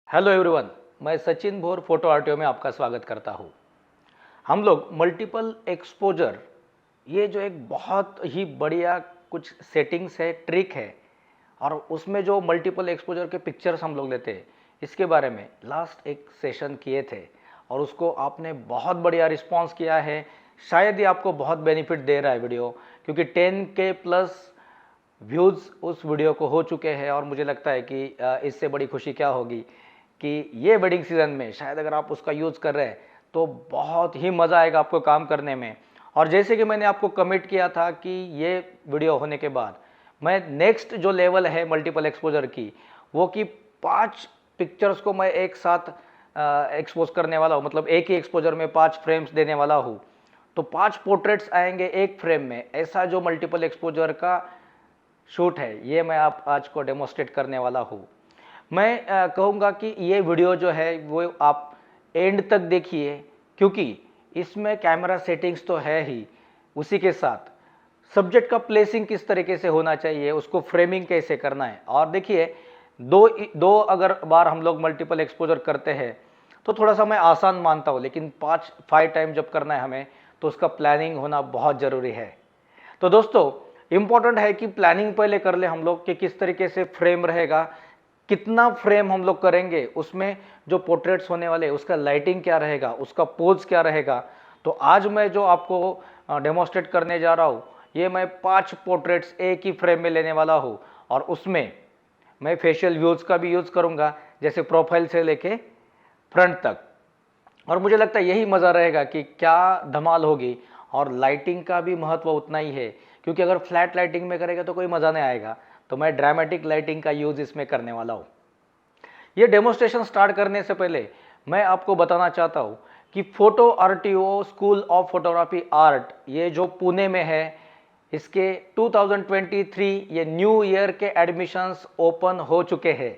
Hello everyone, मैं सचिन भोर photo RTO में आपका स्वागत करता हूँ। हम लोग मल्टीपल एक्सपोजर, ये जो एक बहुत ही बढ़िया कुछ सेटिंग्स है, ट्रिक है, और उसमें जो मल्टीपल एक्सपोजर के पिक्चर्स हम लोग लेते हैं, इसके बारे में लास्ट एक सेशन किए थे और उसको आपने बहुत बढ़िया रिस्पांस किया है। शायद ये आपको बहुत बेनिफिट दे रहा है वीडियो, क्योंकि 10K प्लस व्यूज़ उस वीडियो को हो चुके हैं और मुझे लगता है कि इससे बड़ी खुशी क्या होगी कि ये वेडिंग सीज़न में शायद अगर आप उसका यूज़ कर रहे हैं तो बहुत ही मज़ा आएगा आपको काम करने में। और जैसे कि मैंने आपको कमिट किया था कि ये वीडियो होने के बाद मैं नेक्स्ट जो लेवल है मल्टीपल एक्सपोजर की, वो कि 5 पिक्चर्स को मैं एक साथ एक्सपोज करने वाला हूँ, मतलब एक ही एक्सपोजर में 5 फ्रेम्स देने वाला हूँ। तो 5 पोर्ट्रेट्स आएंगे एक फ्रेम में, ऐसा जो मल्टीपल एक्सपोजर का शूट है, ये मैं आप आज को डेमोस्ट्रेट करने वाला हूँ। मैं कहूँगा कि ये वीडियो जो है वो आप एंड तक देखिए, क्योंकि इसमें कैमरा सेटिंग्स तो है ही, उसी के साथ सब्जेक्ट का प्लेसिंग किस तरीके से होना चाहिए, उसको फ्रेमिंग कैसे करना है। और देखिए, दो अगर बार हम लोग मल्टीपल एक्सपोजर करते हैं तो थोड़ा सा मैं आसान मानता हूँ, लेकिन 5 टाइम जब करना है हमें तो उसका प्लानिंग होना बहुत ज़रूरी है। तो दोस्तों, इम्पॉर्टेंट है कि प्लानिंग पहले कर ले हम लोग कि किस तरीके से फ्रेम रहेगा, कितना फ्रेम हम लोग करेंगे, उसमें जो पोर्ट्रेट्स होने वाले उसका लाइटिंग क्या रहेगा, उसका पोज क्या रहेगा। तो आज मैं जो आपको डेमोस्ट्रेट करने जा रहा हूँ, ये मैं 5 पोर्ट्रेट्स एक ही फ्रेम में लेने वाला हूँ और उसमें मैं फेशियल व्यूज़ का भी यूज़ करूँगा, जैसे प्रोफाइल से लेके फ्रंट तक। और मुझे लगता है यही मज़ा रहेगा कि क्या धमाल होगी। और लाइटिंग का भी महत्व उतना ही है, क्योंकि अगर फ्लैट लाइटिंग में करेगा तो कोई मज़ा नहीं आएगा। तो मैं ड्रामेटिक लाइटिंग का यूज़ इसमें करने वाला हूँ। ये डेमोस्ट्रेशन स्टार्ट करने से पहले मैं आपको बताना चाहता हूँ कि photo RTO school of photography art, ये जो पुणे में है, इसके 2023 ये न्यू ईयर के एडमिशन्स ओपन हो चुके हैं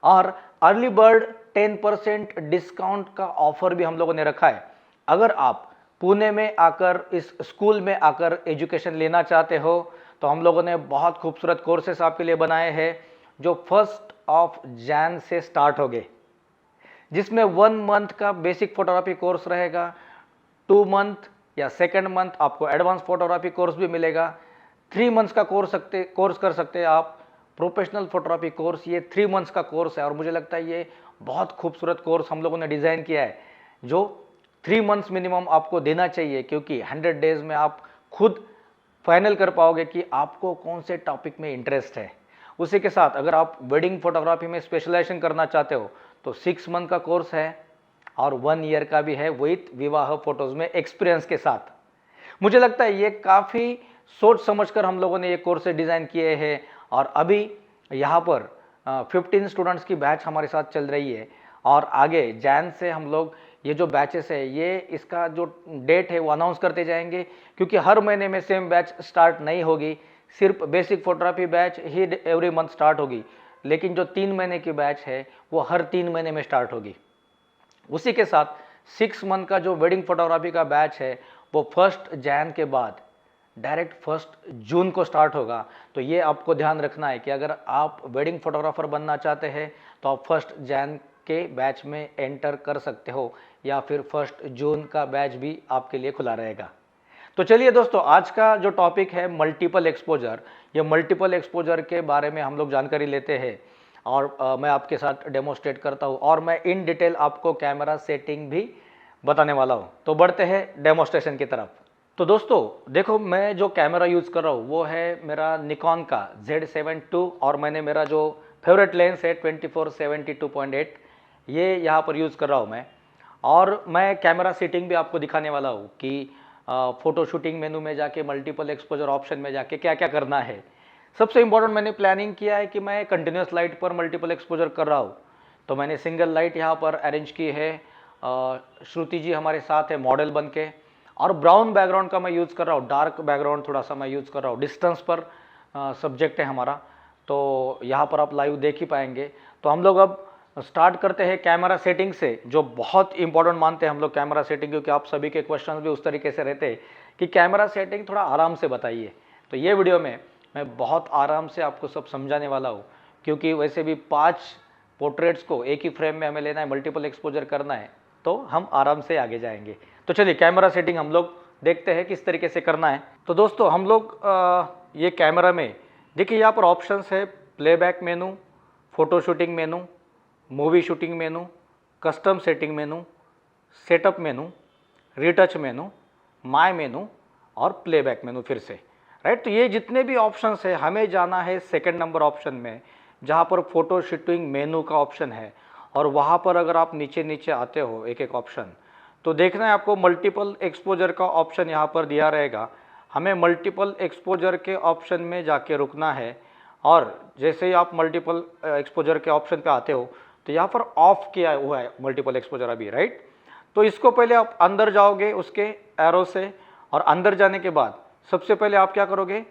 और अर्ली बर्ड 10% डिस्काउंट का ऑफर भी हम लोगों ने रखा है। अगर आप पुणे में आकर, इस स्कूल में आकर एजुकेशन लेना चाहते हो, तो हम लोगों ने बहुत खूबसूरत कोर्सेस आपके लिए बनाए हैं जो 1 जनवरी से स्टार्ट हो गए, जिसमें 1 मंथ का बेसिक फोटोग्राफी कोर्स रहेगा, 2 मंथ या सेकेंड मंथ आपको एडवांस फोटोग्राफी कोर्स भी मिलेगा, 3 मंथ्स का कोर्स कर सकते हैं आप प्रोफेशनल फोटोग्राफी कोर्स। ये 3 मंथ्स का कोर्स है और मुझे लगता है ये बहुत खूबसूरत कोर्स हम लोगों ने डिज़ाइन किया है, जो 3 मंथ्स मिनिमम आपको देना चाहिए, क्योंकि 100 डेज में आप खुद फाइनल कर पाओगे कि आपको कौन से टॉपिक में इंटरेस्ट है। उसी के साथ अगर आप वेडिंग फोटोग्राफी में स्पेशलाइजेशन करना चाहते हो तो 6 मंथ का कोर्स है और 1 ईयर का भी है, विथ विवाह फोटोज़ में एक्सपीरियंस के साथ। मुझे लगता है ये काफ़ी सोच समझकर हम लोगों ने ये कोर्स डिज़ाइन किए हैं और अभी यहाँ पर 15 स्टूडेंट्स की बैच हमारे साथ चल रही है और आगे जैन से हम लोग ये जो बैचेस है, ये इसका जो डेट है वो अनाउंस करते जाएंगे, क्योंकि हर महीने में सेम बैच स्टार्ट नहीं होगी। सिर्फ बेसिक फोटोग्राफी बैच ही एवरी मंथ स्टार्ट होगी, लेकिन जो 3 महीने की बैच है वो हर 3 महीने में स्टार्ट होगी। उसी के साथ 6 मंथ का जो वेडिंग फोटोग्राफी का बैच है वो 1 जनवरी के बाद डायरेक्ट 1 जून को स्टार्ट होगा। तो ये आपको ध्यान रखना है कि अगर आप वेडिंग फोटोग्राफर बनना चाहते हैं तो आप 1 जनवरी के बैच में एंटर कर सकते हो, या फिर 1 जून का बैच भी आपके लिए खुला रहेगा। तो चलिए दोस्तों, आज का जो टॉपिक है मल्टीपल एक्सपोजर, ये मल्टीपल एक्सपोजर के बारे में हम लोग जानकारी लेते हैं और मैं आपके साथ डेमोस्ट्रेट करता हूँ और मैं इन डिटेल आपको कैमरा सेटिंग भी बताने वाला हूँ। तो बढ़ते हैं डेमोस्ट्रेशन की तरफ। तो दोस्तों देखो, मैं जो कैमरा यूज़ कर रहा हूँ वो है मेरा निकॉन का Z7 II और मैंने मेरा जो फेवरेट लेंस है 24-72.8, ये यहाँ पर यूज़ कर रहा हूँ मैं। और मैं कैमरा सेटिंग भी आपको दिखाने वाला हूँ कि फ़ोटो शूटिंग मेनू में जाके मल्टीपल एक्सपोजर ऑप्शन में जाके क्या क्या करना है। सबसे इम्पोर्टेंट, मैंने प्लानिंग किया है कि मैं कंटिन्यूस लाइट पर मल्टीपल एक्सपोजर कर रहा हूँ, तो मैंने सिंगल लाइट यहाँ पर अरेंज की है। श्रुति जी हमारे साथ है मॉडल बन के, और ब्राउन बैकग्राउंड का मैं यूज़ कर रहा हूँ, डार्क बैकग्राउंड थोड़ा सा मैं यूज़ कर रहा हूँ। डिस्टेंस पर सब्जेक्ट है हमारा, तो यहाँ पर आप लाइव देख ही पाएंगे। तो हम लोग अब स्टार्ट करते हैं कैमरा सेटिंग से, जो बहुत इंपॉर्टेंट मानते हैं हम लोग कैमरा सेटिंग, क्योंकि आप सभी के क्वेश्चन भी उस तरीके से रहते हैं कि कैमरा सेटिंग थोड़ा आराम से बताइए। तो ये वीडियो में मैं बहुत आराम से आपको सब समझाने वाला हूँ, क्योंकि वैसे भी 5 पोर्ट्रेट्स को एक ही फ्रेम में हमें लेना है, मल्टीपल एक्सपोजर करना है, तो हम आराम से आगे जाएंगे। तो चलिए कैमरा सेटिंग हम लोग देखते हैं किस तरीके से करना है। तो दोस्तों हम लोग ये कैमरा में देखिए यहाँ पर ऑप्शंस है, playback menu, photo shooting menu, movie shooting menu, custom setting menu, setup menu, retouch menu, my मेनू और प्लेबैक मेनू फिर से, राइट। तो ये जितने भी ऑप्शंस है हमें जाना है सेकंड नंबर ऑप्शन में, जहाँ पर फ़ोटो शूटिंग मेनू का ऑप्शन है। और वहाँ पर अगर आप नीचे नीचे आते हो एक एक ऑप्शन, तो देखना है आपको मल्टीपल एक्सपोजर का ऑप्शन यहाँ पर दिया रहेगा। हमें मल्टीपल एक्सपोजर के ऑप्शन में जाके रुकना है, और जैसे ही आप मल्टीपल एक्सपोजर के ऑप्शन पे आते हो तो यहाँ पर ऑफ किया हुआ है मल्टीपल एक्सपोजर अभी, राइट। तो इसको पहले आप अंदर जाओगे उसके एरो से, और अंदर जाने के बाद सबसे पहले आप क्या करोगे,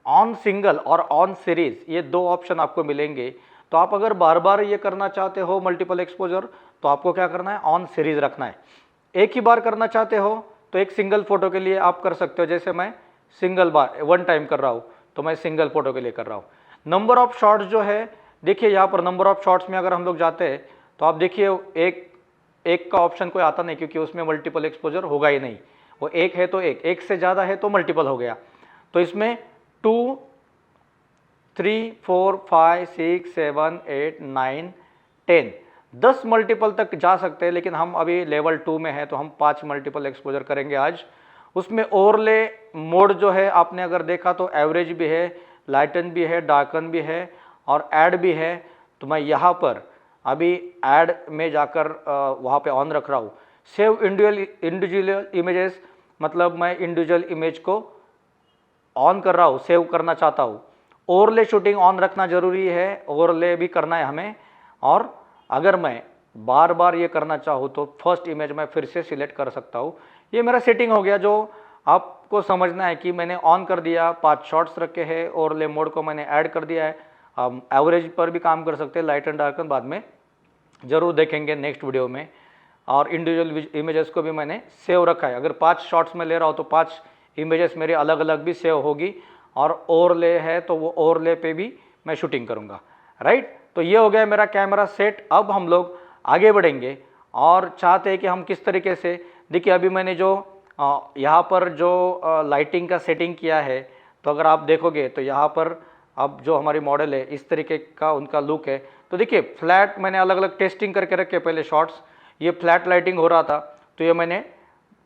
ऑन सिंगल और ऑन सीरीज, ये दो ऑप्शन आपको मिलेंगे। तो आप अगर बार बार ये करना चाहते हो मल्टीपल एक्सपोजर, तो आपको क्या करना है, ऑन सीरीज रखना है। एक ही बार करना चाहते हो तो एक सिंगल फोटो के लिए आप कर सकते हो, जैसे मैं सिंगल बार वन टाइम कर रहा हूँ तो मैं सिंगल फोटो के लिए कर रहा हूँ। नंबर ऑफ शॉट्स जो है, देखिए यहाँ पर नंबर ऑफ शॉट्स में अगर हम लोग जाते हैं तो आप देखिए एक का ऑप्शन कोई आता नहीं, क्योंकि उसमें मल्टीपल एक्सपोजर होगा ही नहीं। वो एक है तो एक से ज़्यादा है तो मल्टीपल हो गया। तो इसमें 2, 3, 4, 5, 6, 7, 8, 9, 10, 10 मल्टीपल तक जा सकते हैं, लेकिन हम अभी लेवल 2 में है तो हम 5 मल्टीपल एक्सपोजर करेंगे आज। उसमें ओवरले मोड जो है आपने अगर देखा तो एवरेज भी है, लाइटन भी है, डार्कन भी है और ऐड भी है। तो मैं यहाँ पर अभी ऐड में जाकर वहाँ पे ऑन रख रहा हूँ। सेव इंडिविजुअल इमेजेस, मतलब मैं इंडिविजुअल इमेज को ऑन कर रहा हूँ, सेव करना चाहता हूँ। ओवरले शूटिंग ऑन रखना जरूरी है, ओवरले भी करना है हमें। और अगर मैं बार बार ये करना चाहूँ तो फर्स्ट इमेज मैं फिर से सिलेक्ट कर सकता हूँ। ये मेरा सेटिंग हो गया। जो आपको समझना है कि मैंने ऑन कर दिया, 5 शॉट्स रखे हैं, ओवरले मोड को मैंने ऐड कर दिया है। हम एवरेज पर भी काम कर सकते हैं, लाइट एंड डार्कन बाद में ज़रूर देखेंगे नेक्स्ट वीडियो में। और इंडिविजुअल इमेजेस को भी मैंने सेव रखा है। अगर 5 शॉट्स में ले रहा हूँ तो 5 इमेजेस मेरे अलग अलग भी सेव होगी, और ओवरले है तो वो ओवरले पे भी मैं शूटिंग करूँगा, राइट। तो ये हो गया मेरा कैमरा सेट। अब हम लोग आगे बढ़ेंगे और चाहते हैं कि हम किस तरीके से, देखिए अभी मैंने जो यहाँ पर जो लाइटिंग का सेटिंग किया है, तो अगर आप देखोगे तो यहाँ पर अब जो हमारी मॉडल है इस तरीके का उनका लुक है। तो देखिए फ्लैट मैंने अलग अलग टेस्टिंग करके रखे पहले शॉट्स, ये फ्लैट लाइटिंग हो रहा था तो ये मैंने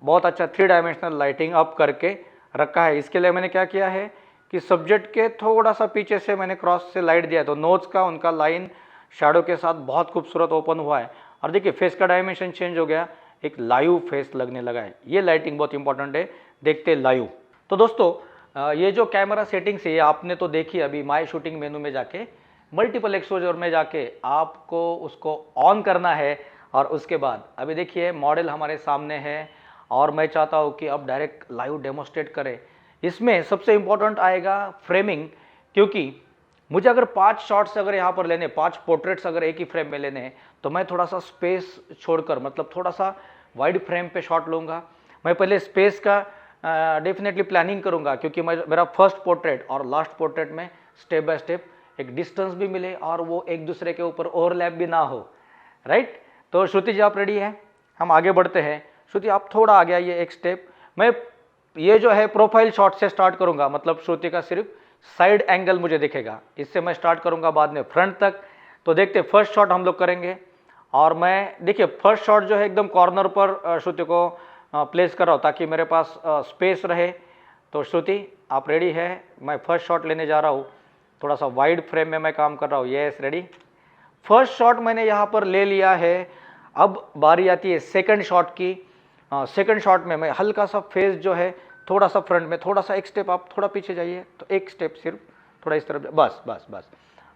बहुत अच्छा 3 डायमेंशनल लाइटिंग अप करके रखा है। इसके लिए मैंने क्या किया है कि सब्जेक्ट के थोड़ा सा पीछे से मैंने क्रॉस से लाइट दिया है, तो नोज का उनका लाइन शैडो के साथ बहुत खूबसूरत ओपन हुआ है। और देखिए फेस का डायमेंशन चेंज हो गया, एक लाइव फेस लगने लगा है। ये लाइटिंग बहुत इंपॉर्टेंट है, देखते लाइव। तो दोस्तों ये जो कैमरा सेटिंग्स है आपने तो देखी, अभी माय शूटिंग मेनू में जाके मल्टीपल एक्सपोजर में जाके आपको उसको ऑन करना है। और उसके बाद अभी देखिए मॉडल हमारे सामने है, और मैं चाहता हूँ कि अब डायरेक्ट लाइव डेमोस्ट्रेट करें। इसमें सबसे इम्पोर्टेंट आएगा फ्रेमिंग, क्योंकि मुझे अगर 5 शॉट्स अगर यहाँ पर लेने, 5 पोर्ट्रेट्स अगर एक ही फ्रेम में लेने हैं, तो मैं थोड़ा सा स्पेस छोड़कर, मतलब थोड़ा सा वाइड फ्रेम पे शॉट लूँगा। मैं पहले स्पेस का डेफिनेटली प्लानिंग करूँगा, क्योंकि मेरा फर्स्ट पोर्ट्रेट और लास्ट पोर्ट्रेट में स्टेप बाय स्टेप एक डिस्टेंस भी मिले और वो एक दूसरे के ऊपर ओवरलैप भी ना हो, राइट। तो श्रुति जी आप रेडी हैं, हम आगे बढ़ते हैं। श्रुति आप थोड़ा आगे आइए एक स्टेप। मैं ये जो है प्रोफाइल शॉट से स्टार्ट करूंगा, मतलब श्रुति का सिर्फ साइड एंगल मुझे दिखेगा, इससे मैं स्टार्ट करूंगा, बाद में फ्रंट तक। तो देखते फर्स्ट शॉट हम लोग करेंगे। और मैं देखिए फर्स्ट शॉट जो है एकदम कॉर्नर पर श्रुति को प्लेस कर रहा हूँ ताकि मेरे पास स्पेस रहे। तो श्रुति आप रेडी है, मैं फर्स्ट शॉट लेने जा रहा हूँ, थोड़ा सा वाइड फ्रेम में मैं काम कर रहा हूँ। यस रेडी, फर्स्ट शॉट मैंने यहाँ पर ले लिया है। अब बारी आती है सेकंड शॉट की। सेकंड शॉट में मैं हल्का सा फेस जो है थोड़ा सा फ्रंट में, थोड़ा सा एक स्टेप आप थोड़ा पीछे जाइए, तो एक स्टेप सिर्फ थोड़ा इस तरफ, बस बस बस,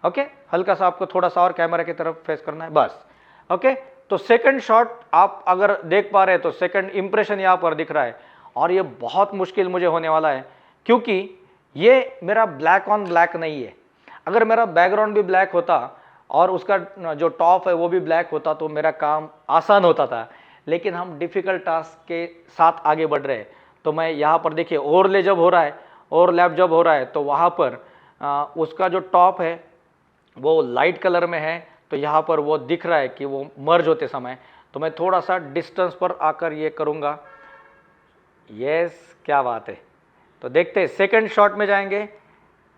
ओके। हल्का सा आपको थोड़ा सा और कैमरा की तरफ फेस करना है, बस, ओके। तो सेकंड शॉट आप अगर देख पा रहे हैं तो सेकंड इंप्रेशन यहाँ पर दिख रहा है। और ये बहुत मुश्किल मुझे होने वाला है, क्योंकि ये मेरा ब्लैक ऑन ब्लैक नहीं है। अगर मेरा बैकग्राउंड भी ब्लैक होता और उसका जो टॉप है वो भी ब्लैक होता तो मेरा काम आसान होता था, लेकिन हम डिफ़िकल्ट टास्क के साथ आगे बढ़ रहे हैं। तो मैं यहाँ पर देखिए ओवरले जब हो रहा है, ओवरलैप जब हो रहा है, तो वहाँ पर उसका जो टॉप है वो लाइट कलर में है, तो यहाँ पर वो दिख रहा है कि वो मर्ज होते समय, तो मैं थोड़ा सा डिस्टेंस पर आकर ये करूँगा। यस, क्या बात है। तो देखते हैं, सेकंड शॉट में जाएंगे।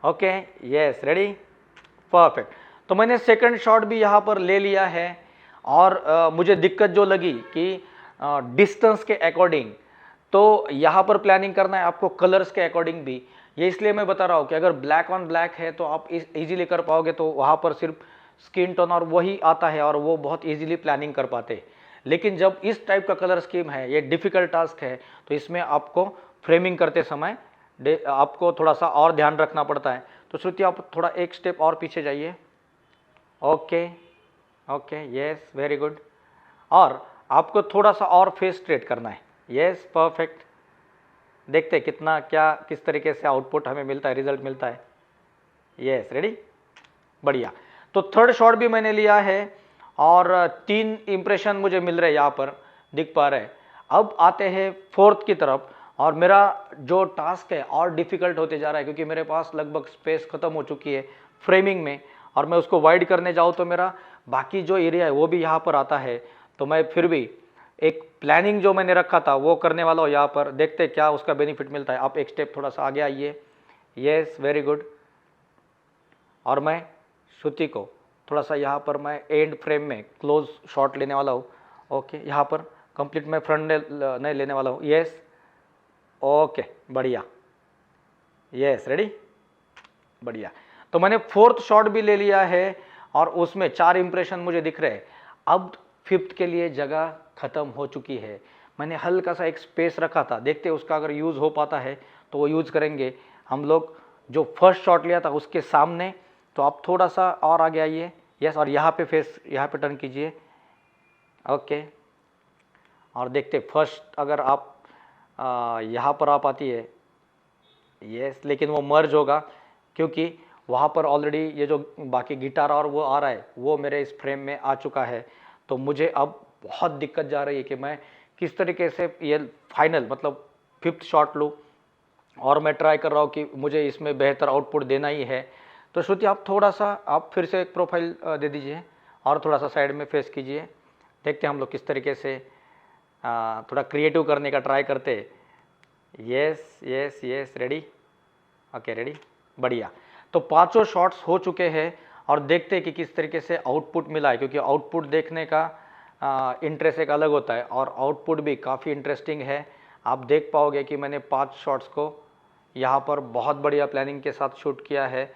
Okay, yes, ready, perfect. तो मैंने सेकंड शॉट भी यहाँ पर ले लिया है। और मुझे दिक्कत जो लगी कि डिस्टेंस के अकॉर्डिंग, तो यहाँ पर प्लानिंग करना है आपको कलर्स के अकॉर्डिंग भी। ये इसलिए मैं बता रहा हूँ कि अगर ब्लैक ऑन ब्लैक है तो आप इजीली कर पाओगे, तो वहाँ पर सिर्फ स्किन टोन और वही आता है और वो बहुत इजीली प्लानिंग कर पाते। लेकिन जब इस टाइप का कलर स्कीम है, ये डिफ़िकल्ट टास्क है, तो इसमें आपको फ्रेमिंग करते समय आपको थोड़ा सा और ध्यान रखना पड़ता है। तो श्रुति, आप थोड़ा एक स्टेप और पीछे जाइए। Okay okay, yes, very good. और आपको थोड़ा सा और फेस स्ट्रेट करना है। Yes, perfect. देखते हैं कितना क्या किस तरीके से आउटपुट हमें मिलता है, रिजल्ट मिलता है। यस, रेडी, बढ़िया। तो थर्ड शॉट भी मैंने लिया है और 3 इंप्रेशन मुझे मिल रहे हैं, यहाँ पर दिख पा रहे हैं। अब आते हैं फोर्थ की तरफ, और मेरा जो टास्क है और डिफ़िकल्ट होते जा रहा है, क्योंकि मेरे पास लगभग स्पेस ख़त्म हो चुकी है फ्रेमिंग में, और मैं उसको वाइड करने जाऊँ तो मेरा बाकी जो एरिया है वो भी यहाँ पर आता है। तो मैं फिर भी एक प्लानिंग जो मैंने रखा था वो करने वाला हूँ यहाँ पर। देखते क्या उसका बेनिफिट मिलता है। आप एक स्टेप थोड़ा सा आगे आइए। Yes, very good. और मैं श्रुति को थोड़ा सा यहाँ पर मैं एंड फ्रेम में क्लोज शॉट लेने वाला हूँ। ओके, यहाँ पर कंप्लीट मैं फ्रंट नहीं लेने वाला हूँ। यस, ओके, बढ़िया। यस, रेडी, बढ़िया। तो मैंने फोर्थ शॉट भी ले लिया है और उसमें 4 इंप्रेशन मुझे दिख रहे हैं। अब फिफ्थ के लिए जगह ख़त्म हो चुकी है। मैंने हल्का सा एक स्पेस रखा था, देखते उसका अगर यूज़ हो पाता है तो वो यूज़ करेंगे हम लोग। जो फर्स्ट शॉट लिया था उसके सामने, तो आप थोड़ा सा और आगे आइए। यस, और यहाँ पे फेस, यहाँ पे टर्न कीजिए। ओके, और देखते फर्स्ट अगर आप यहाँ पर आ पाती है। यस, लेकिन वो मर्ज होगा क्योंकि वहाँ पर ऑलरेडी ये जो बाकी गिटार और वो आ रहा है वो मेरे इस फ्रेम में आ चुका है। तो मुझे अब बहुत दिक्कत जा रही है कि मैं किस तरीके से ये फाइनल मतलब फिफ्थ शॉट लूँ, और मैं ट्राई कर रहा हूँ कि मुझे इसमें बेहतर आउटपुट देना ही है। तो श्रुति, आप थोड़ा सा आप फिर से एक प्रोफाइल दे दीजिए और थोड़ा सा साइड में फेस कीजिए। देखते हैं हम लोग किस तरीके से थोड़ा क्रिएटिव करने का ट्राई करते। Yes yes yes, ready, okay, ready, बढ़िया। तो 5 शॉट्स हो चुके हैं और देखते हैं कि किस तरीके से आउटपुट मिला है, क्योंकि आउटपुट देखने का इंटरेस्ट एक अलग होता है और आउटपुट भी काफ़ी इंटरेस्टिंग है। आप देख पाओगे कि मैंने 5 शॉट्स को यहाँ पर बहुत बढ़िया प्लानिंग के साथ शूट किया है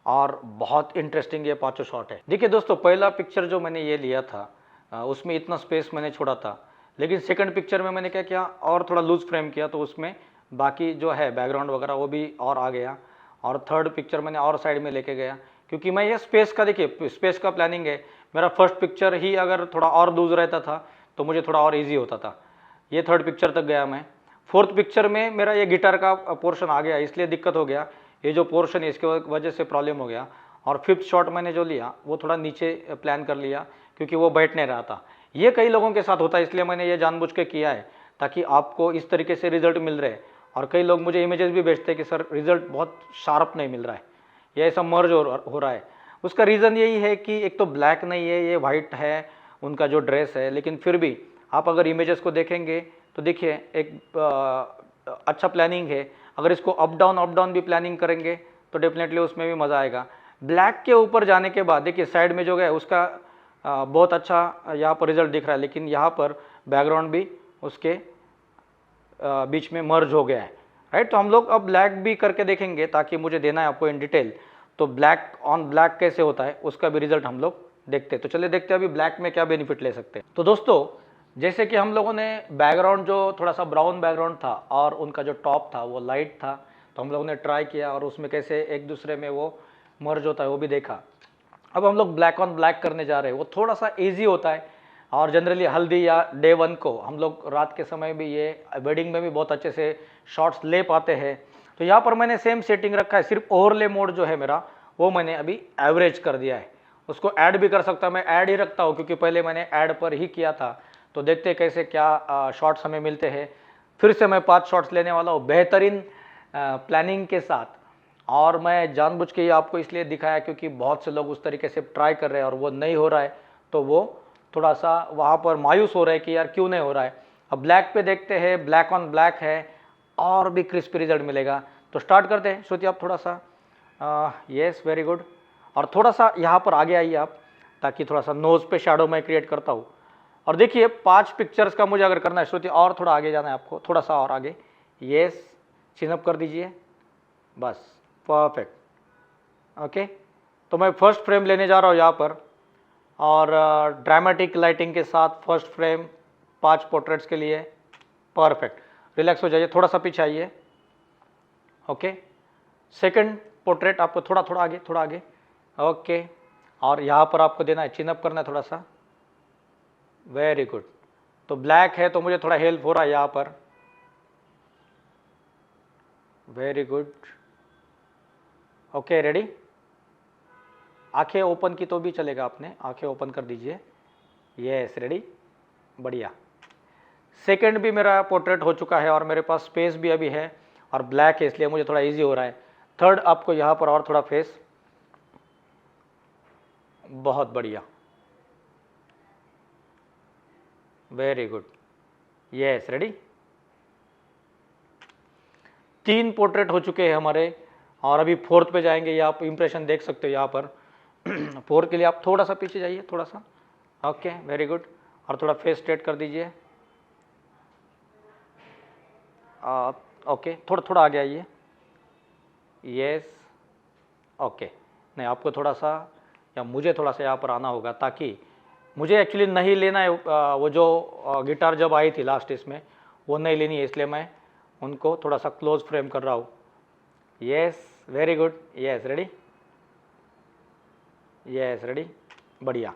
और बहुत इंटरेस्टिंग ये 5 शॉट है। देखिए दोस्तों, पहला पिक्चर जो मैंने ये लिया था उसमें इतना स्पेस मैंने छोड़ा था, लेकिन सेकंड पिक्चर में मैंने क्या किया और थोड़ा लूज फ्रेम किया, तो उसमें बाकी जो है बैकग्राउंड वगैरह वो भी और आ गया। और थर्ड पिक्चर मैंने और साइड में लेके गया, क्योंकि मैं ये स्पेस का, देखिए स्पेस का प्लानिंग है। मेरा फर्स्ट पिक्चर ही अगर थोड़ा और लूज रहता था तो मुझे थोड़ा और ईजी होता था। ये थर्ड पिक्चर तक गया मैं। फोर्थ पिक्चर में मेरा ये गिटार का पोर्शन आ गया, इसलिए दिक्कत हो गया। ये जो पोर्शन है इसके वजह से प्रॉब्लम हो गया। और फिफ्थ शॉट मैंने जो लिया वो थोड़ा नीचे प्लान कर लिया, क्योंकि वो बैठ नहीं रहा था। ये कई लोगों के साथ होता है, इसलिए मैंने ये जानबूझ के किया है ताकि आपको इस तरीके से रिजल्ट मिल रहे हैं। और कई लोग मुझे इमेजेस भी भेजते हैं कि सर रिजल्ट बहुत शार्प नहीं मिल रहा है, ये ऐसा मर्ज हो रहा है। उसका रीज़न यही है कि एक तो ब्लैक नहीं है, ये वाइट है उनका जो ड्रेस है, लेकिन फिर भी आप अगर इमेजेस को देखेंगे तो देखिए एक अच्छा प्लानिंग है। अगर इसको अप डाउन भी प्लानिंग करेंगे तो डेफिनेटली उसमें भी मज़ा आएगा। ब्लैक के ऊपर जाने के बाद देखिए साइड में जो है उसका बहुत अच्छा यहाँ पर रिजल्ट दिख रहा है, लेकिन यहाँ पर बैकग्राउंड भी उसके बीच में मर्ज हो गया है, राइट। तो हम लोग अब ब्लैक भी करके देखेंगे ताकि मुझे देना है आपको इन डिटेल। तो ब्लैक ऑन ब्लैक कैसे होता है उसका भी रिजल्ट हम लोग देखते हैं। तो चलिए देखते हैं अभी ब्लैक में क्या बेनिफिट ले सकते हैं। तो दोस्तों, जैसे कि हम लोगों ने बैकग्राउंड जो थोड़ा सा ब्राउन बैकग्राउंड था और उनका जो टॉप था वो लाइट था, तो हम लोगों ने ट्राई किया और उसमें कैसे एक दूसरे में वो मर्ज होता है वो भी देखा। अब हम लोग ब्लैक ऑन ब्लैक करने जा रहे हैं। वो थोड़ा सा ईजी होता है और जनरली हल्दी या डे 1 को हम लोग रात के समय भी, ये वेडिंग में भी बहुत अच्छे से शॉट्स ले पाते हैं। तो यहाँ पर मैंने सेम सेटिंग रखा है, सिर्फ ओवरले मोड जो है मेरा वो मैंने अभी एवरेज कर दिया है। उसको ऐड भी कर सकता हूँ, मैं ऐड ही रखता हूँ क्योंकि पहले मैंने ऐड पर ही किया था। तो देखते हैं कैसे क्या शॉट्स हमें मिलते हैं। फिर से मैं 5 शॉट्स लेने वाला हूँ बेहतरीन प्लानिंग के साथ, और मैं जानबूझ के ये आपको इसलिए दिखाया क्योंकि बहुत से लोग उस तरीके से ट्राई कर रहे हैं और वो नहीं हो रहा है, तो वो थोड़ा सा वहाँ पर मायूस हो रहा है कि यार क्यों नहीं हो रहा है। अब ब्लैक पे देखते हैं, ब्लैक ऑन ब्लैक है और भी क्रिस्पी रिजल्ट मिलेगा। तो स्टार्ट करते हैं। श्रुति आप थोड़ा सा, यस वेरी गुड, और थोड़ा सा यहाँ पर आगे आइए आप, ताकि थोड़ा सा नोज़ पे शैडो मैं क्रिएट करता हूँ। और देखिए 5 पिक्चर्स का मुझे अगर करना है श्रुति, और थोड़ा आगे जाना है आपको, थोड़ा सा और आगे, यस चिनअप कर दीजिए, बस परफेक्ट। ओके, तो मैं फर्स्ट फ्रेम लेने जा रहा हूँ यहाँ पर, और ड्रामेटिक लाइटिंग के साथ फर्स्ट फ्रेम 5 पोर्ट्रेट्स के लिए, परफेक्ट। रिलैक्स हो जाइए, थोड़ा सा पीछे आइए। ओके, सेकंड पोर्ट्रेट आपको थोड़ा थोड़ा आगे, थोड़ा आगे, ओके, और यहाँ पर आपको देना है, चिनअप करना है थोड़ा सा, वेरी गुड। तो ब्लैक है तो मुझे थोड़ा हेल्प हो रहा है यहाँ पर, वेरी गुड। ओके रेडी, आंखें ओपन की तो भी चलेगा, आपने आंखें ओपन कर दीजिए, यस रेडी, बढ़िया। सेकंड भी मेरा पोर्ट्रेट हो चुका है और मेरे पास स्पेस भी अभी है और ब्लैक है, इसलिए मुझे थोड़ा इजी हो रहा है। थर्ड आपको यहाँ पर और थोड़ा फेस, बहुत बढ़िया, very good, yes ready. 3 portrait हो चुके हैं हमारे और अभी फोर्थ पे जाएंगे। ये आप इंप्रेशन देख सकते हो यहाँ पर। फोर्थ के लिए आप थोड़ा सा पीछे जाइए, थोड़ा सा, ओके वेरी गुड, और थोड़ा फेस स्ट्रेट कर दीजिए, ओके, थोड़ा थोड़ा आगे आइए, यस ओके। नहीं, आपको थोड़ा सा या मुझे थोड़ा सा यहाँ पर आना होगा, ताकि मुझे एक्चुअली नहीं लेना है वो जो गिटार जब आई थी लास्ट इसमें, वो नहीं लेनी है, इसलिए मैं उनको थोड़ा सा क्लोज फ्रेम कर रहा हूँ, yes very good, yes ready, yes ready, बढ़िया।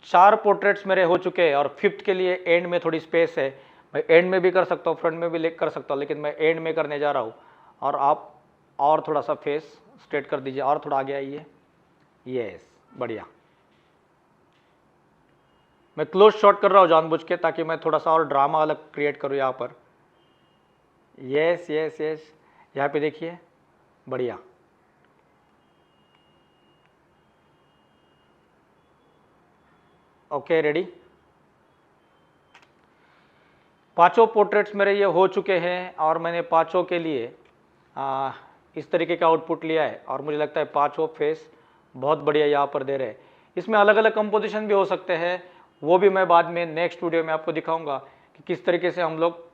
4 पोर्ट्रेट्स मेरे हो चुके हैं और फिफ्थ के लिए एंड में थोड़ी स्पेस है। मैं एंड में भी कर सकता हूँ, फ्रंट में भी कर सकता हूँ, लेकिन मैं एंड में करने जा रहा हूँ। और आप और थोड़ा सा फेस स्ट्रेट कर दीजिए और थोड़ा आगे आइए, यस बढ़िया। मैं क्लोज शॉट कर रहा हूँ जानबूझ के, ताकि मैं थोड़ा सा और ड्रामा अलग क्रिएट करूँ यहाँ पर, यस यस यस, यहाँ पे देखिए, बढ़िया। ओके रेडी, 5 पोर्ट्रेट्स मेरे ये हो चुके हैं और मैंने 5 के लिए इस तरीके का आउटपुट लिया है और मुझे लगता है 5 फेस बहुत बढ़िया यहाँ पर दे रहे हैं। इसमें अलग अलग कंपोजिशन भी हो सकते हैं, वो भी मैं बाद में नेक्स्ट वीडियो में आपको दिखाऊंगा कि किस तरीके से हम लोग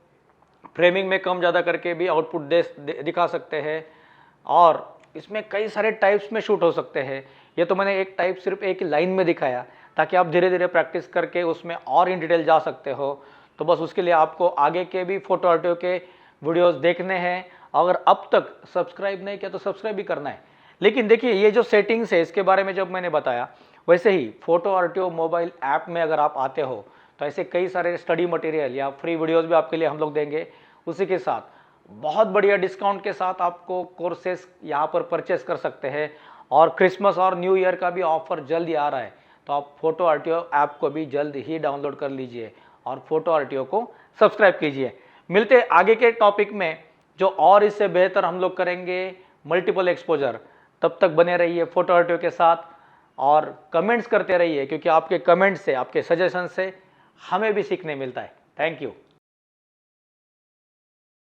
फ्रेमिंग में कम ज़्यादा करके भी आउटपुट दिखा सकते हैं। और इसमें कई सारे टाइप्स में शूट हो सकते हैं। ये तो मैंने एक टाइप सिर्फ एक लाइन में दिखाया, ताकि आप धीरे धीरे प्रैक्टिस करके उसमें और इन डिटेल जा सकते हो। तो बस उसके लिए आपको आगे के भी फोटो आर्टियो के वीडियोस देखने हैं। अगर अब तक सब्सक्राइब नहीं किया तो सब्सक्राइब भी करना है। लेकिन देखिए, ये जो सेटिंग्स है इसके बारे में जब मैंने बताया, वैसे ही फोटो आर्टियो मोबाइल ऐप में अगर आप आते हो तो ऐसे कई सारे स्टडी मटेरियल या फ्री वीडियोस भी आपके लिए हम लोग देंगे। उसी के साथ बहुत बढ़िया डिस्काउंट के साथ आपको कोर्सेस यहाँ पर परचेस कर सकते हैं। और क्रिसमस और न्यू ईयर का भी ऑफर जल्दी आ रहा है, तो आप फोटो आर्टियो ऐप को भी जल्द ही डाउनलोड कर लीजिए और फोटो आर्टियो को सब्सक्राइब कीजिए। मिलते हैं आगे के टॉपिक में, जो और इससे बेहतर हम लोग करेंगे, मल्टीपल एक्सपोजर। तब तक बने रहिए फोटो आर्टियो के साथ और कमेंट्स करते रहिए, क्योंकि आपके कमेंट्स से, आपके सजेशन से हमें भी सीखने मिलता है। Thank you.